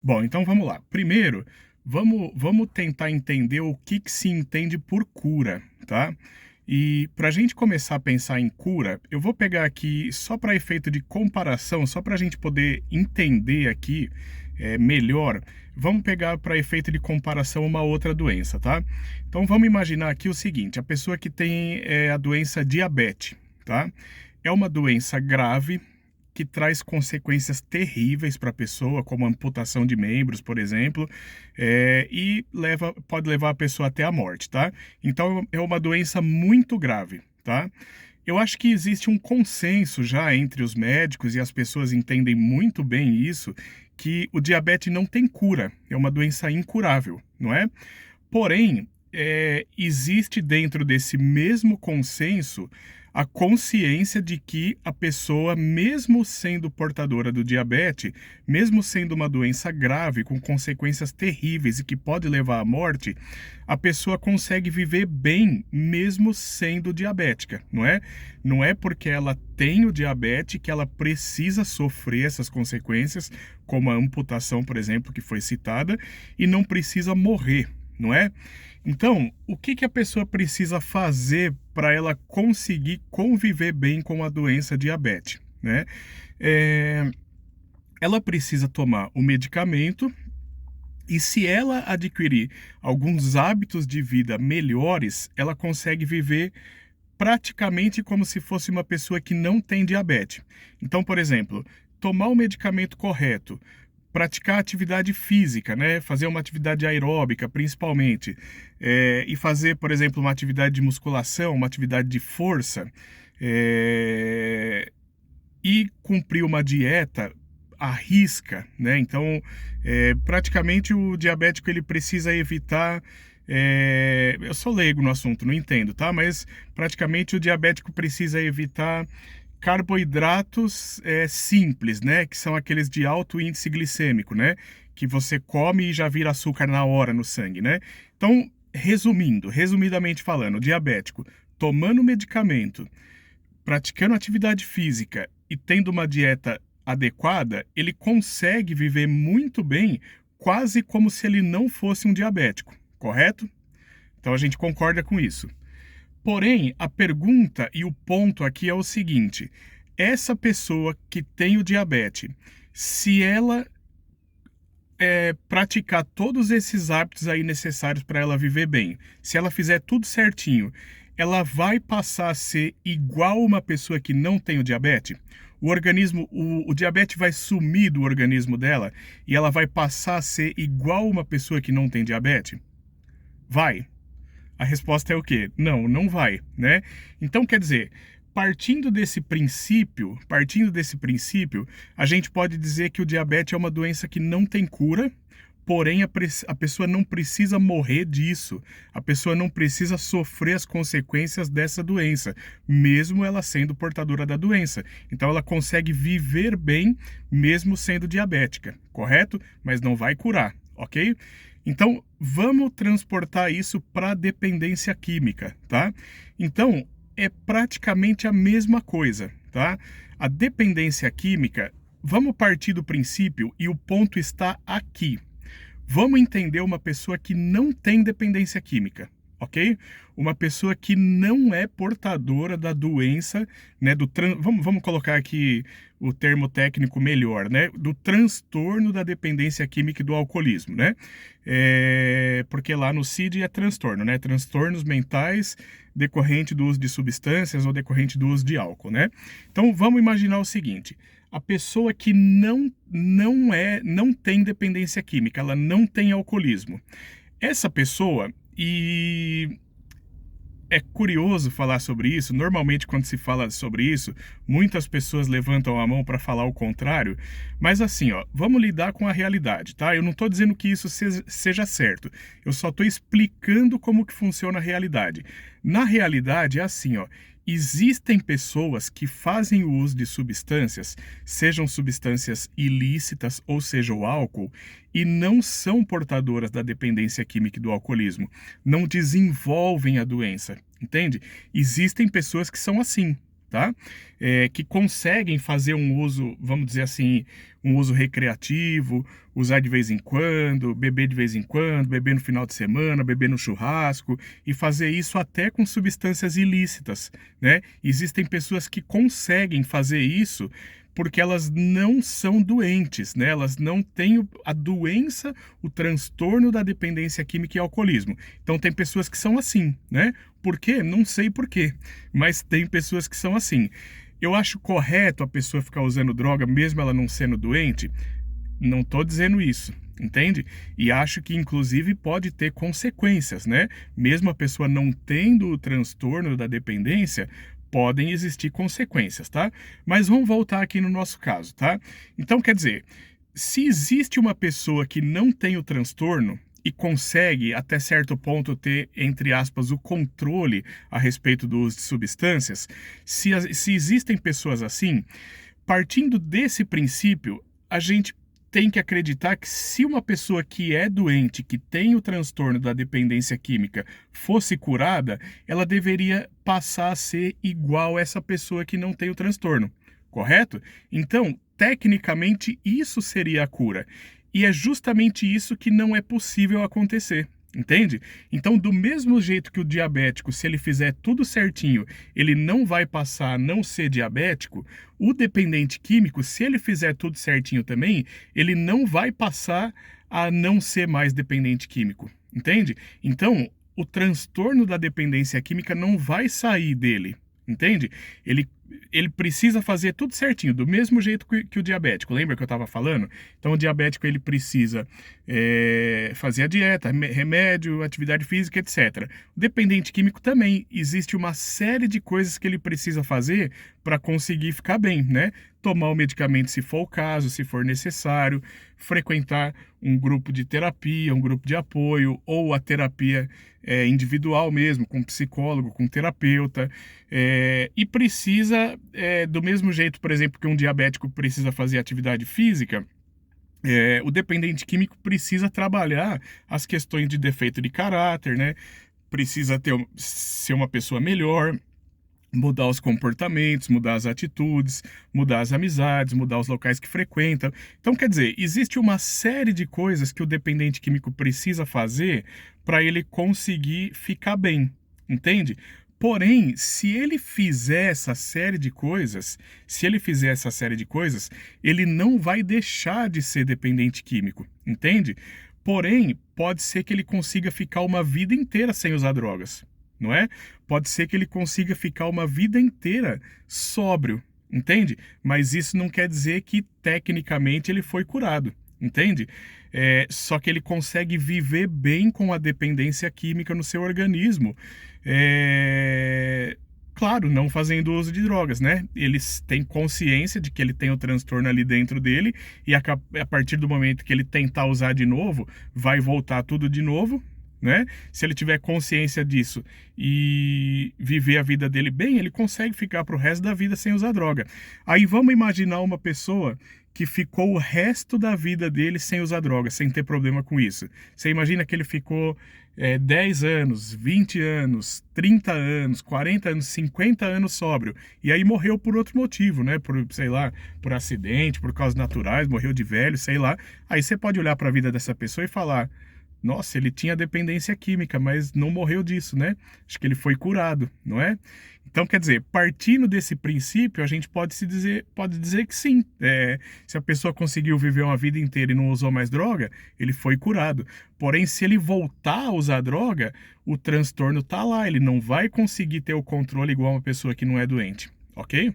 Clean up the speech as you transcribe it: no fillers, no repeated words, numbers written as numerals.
Bom, então vamos lá. Primeiro, vamos tentar entender o que se entende por cura, tá? E para a gente começar a pensar em cura, eu vou pegar aqui só para efeito de comparação, só para a gente poder entender aqui melhor. Vamos pegar para efeito de comparação uma outra doença, tá? Então vamos imaginar aqui o seguinte: a pessoa que tem a doença diabetes, tá? É uma doença grave que traz consequências terríveis para a pessoa, como amputação de membros, por exemplo, e pode levar a pessoa até a morte, tá? Então é uma doença muito grave, tá? Eu acho que existe um consenso já entre os médicos e as pessoas entendem muito bem isso, que o diabetes não tem cura, é uma doença incurável, não é? Porém, existe dentro desse mesmo consenso a consciência de que a pessoa, mesmo sendo portadora do diabetes, mesmo sendo uma doença grave, com consequências terríveis e que pode levar à morte, a pessoa consegue viver bem mesmo sendo diabética, não é? Não é porque ela tem o diabetes que ela precisa sofrer essas consequências, como a amputação, por exemplo, que foi citada, e não precisa morrer, não é? Então, o que que a pessoa precisa fazer para ela conseguir conviver bem com a doença diabetes, né? Eh, Ela precisa tomar o medicamento e se ela adquirir alguns hábitos de vida melhores, ela consegue viver praticamente como se fosse uma pessoa que não tem diabetes. Então, por exemplo, tomar o medicamento correto, praticar atividade física, né? Fazer uma atividade aeróbica, principalmente, e fazer, por exemplo, uma atividade de musculação, uma atividade de força, e cumprir uma dieta à risca, né? Então, praticamente o diabético ele precisa evitar. Eu sou leigo no assunto, não entendo, tá? Mas praticamente o diabético precisa evitar carboidratos simples, né? Que são aqueles de alto índice glicêmico, né? Que você come e já vira açúcar na hora no sangue, né? Então, resumidamente falando, o diabético tomando medicamento, praticando atividade física e tendo uma dieta adequada, ele consegue viver muito bem, quase como se ele não fosse um diabético, correto? Então a gente concorda com isso. Porém, a pergunta e o ponto aqui é o seguinte: essa pessoa que tem o diabetes, se ela praticar todos esses hábitos aí necessários para ela viver bem, se ela fizer tudo certinho, ela vai passar a ser igual uma pessoa que não tem o diabetes? O diabetes vai sumir do organismo dela e ela vai passar a ser igual uma pessoa que não tem diabetes? Vai. A resposta é o quê? Não, não vai, né? Então, quer dizer, partindo desse princípio, a gente pode dizer que o diabetes é uma doença que não tem cura, porém a pessoa não precisa morrer disso. A pessoa não precisa sofrer as consequências dessa doença, mesmo ela sendo portadora da doença. Então ela consegue viver bem mesmo sendo diabética, correto? Mas não vai curar, ok? Então, vamos transportar isso para a dependência química, tá? Então, é praticamente a mesma coisa, tá? A dependência química, vamos partir do princípio e o ponto está aqui. Vamos entender uma pessoa que não tem dependência química, ok? Uma pessoa que não é portadora da doença, né? Vamos colocar aqui o termo técnico melhor, né? Do transtorno da dependência química e do alcoolismo, né? Porque lá no CID é transtorno, né? Transtornos mentais decorrente do uso de substâncias ou decorrente do uso de álcool, né? Então vamos imaginar o seguinte: a pessoa que não tem dependência química, ela não tem alcoolismo. Essa pessoa, e é curioso falar sobre isso, normalmente quando se fala sobre isso, muitas pessoas levantam a mão para falar o contrário, mas assim, ó, vamos lidar com a realidade, tá? Eu não estou dizendo que isso seja certo, eu só estou explicando como que funciona a realidade. Na realidade é assim, ó, existem pessoas que fazem o uso de substâncias, sejam substâncias ilícitas ou seja o álcool, e não são portadoras da dependência química e do alcoolismo, não desenvolvem a doença, entende? Existem pessoas que são assim. tá? Que conseguem fazer um uso, vamos dizer assim, um uso recreativo, usar de vez em quando, beber no final de semana, beber no churrasco, e fazer isso até com substâncias ilícitas, né? Existem pessoas que conseguem fazer isso porque elas não são doentes, né? Elas não têm a doença, o transtorno da dependência química e alcoolismo. Então tem pessoas que são assim, né? Por quê? Não sei por quê, mas tem pessoas que são assim. Eu acho correto a pessoa ficar usando droga mesmo ela não sendo doente? Não tô dizendo isso, entende? E acho que inclusive pode ter consequências, né? Mesmo a pessoa não tendo o transtorno da dependência, podem existir consequências, tá? Mas vamos voltar aqui no nosso caso, tá? Então, quer dizer, se existe uma pessoa que não tem o transtorno e consegue, até certo ponto, ter, entre aspas, o controle a respeito do uso de substâncias, se existem pessoas assim, partindo desse princípio, a gente tem que acreditar que se uma pessoa que é doente, que tem o transtorno da dependência química, fosse curada, ela deveria passar a ser igual essa pessoa que não tem o transtorno, correto? Então, tecnicamente, isso seria a cura. E é justamente isso que não é possível acontecer. Entende? Então, do mesmo jeito que o diabético, se ele fizer tudo certinho, ele não vai passar a não ser diabético, o dependente químico, se ele fizer tudo certinho também, ele não vai passar a não ser mais dependente químico. Entende? Então, o transtorno da dependência química não vai sair dele. Entende? Ele precisa fazer tudo certinho, do mesmo jeito que o diabético. Lembra que eu estava falando? Então, o diabético ele precisa fazer a dieta, remédio, atividade física, etc. O dependente químico também. Existe uma série de coisas que ele precisa fazer para conseguir ficar bem, né? Tomar o medicamento se for o caso, se for necessário, frequentar um grupo de terapia, um grupo de apoio, ou a terapia individual mesmo, com psicólogo, com terapeuta, e precisa, do mesmo jeito, por exemplo, que um diabético precisa fazer atividade física, o dependente químico precisa trabalhar as questões de defeito de caráter, né? Precisa ser uma pessoa melhor, mudar os comportamentos, mudar as atitudes, mudar as amizades, mudar os locais que frequenta. Então, quer dizer, existe uma série de coisas que o dependente químico precisa fazer para ele conseguir ficar bem, entende? Porém, se ele fizer essa série de coisas, ele não vai deixar de ser dependente químico, entende? Porém, pode ser que ele consiga ficar uma vida inteira sem usar drogas, não é? Pode ser que ele consiga ficar uma vida inteira sóbrio, entende? Mas isso não quer dizer que tecnicamente ele foi curado, entende? Só que ele consegue viver bem com a dependência química no seu organismo. Claro, não fazendo uso de drogas, né? Eles têm consciência de que ele tem o transtorno ali dentro dele e a partir do momento que ele tentar usar de novo, vai voltar tudo de novo, né? Se ele tiver consciência disso e viver a vida dele bem, ele consegue ficar pro resto da vida sem usar droga. Aí vamos imaginar uma pessoa que ficou o resto da vida dele sem usar droga, sem ter problema com isso. Você imagina que ele ficou 10 anos, 20 anos, 30 anos, 40 anos, 50 anos sóbrio, e aí morreu por outro motivo, né? Por, sei lá, por acidente, por causas naturais, morreu de velho, sei lá. Aí você pode olhar para a vida dessa pessoa e falar: nossa, ele tinha dependência química, mas não morreu disso, né? Acho que ele foi curado, não é? Então, quer dizer, partindo desse princípio, a gente pode dizer que sim. Se a pessoa conseguiu viver uma vida inteira e não usou mais droga, ele foi curado. Porém, se ele voltar a usar droga, o transtorno tá lá. Ele não vai conseguir ter o controle igual uma pessoa que não é doente, ok?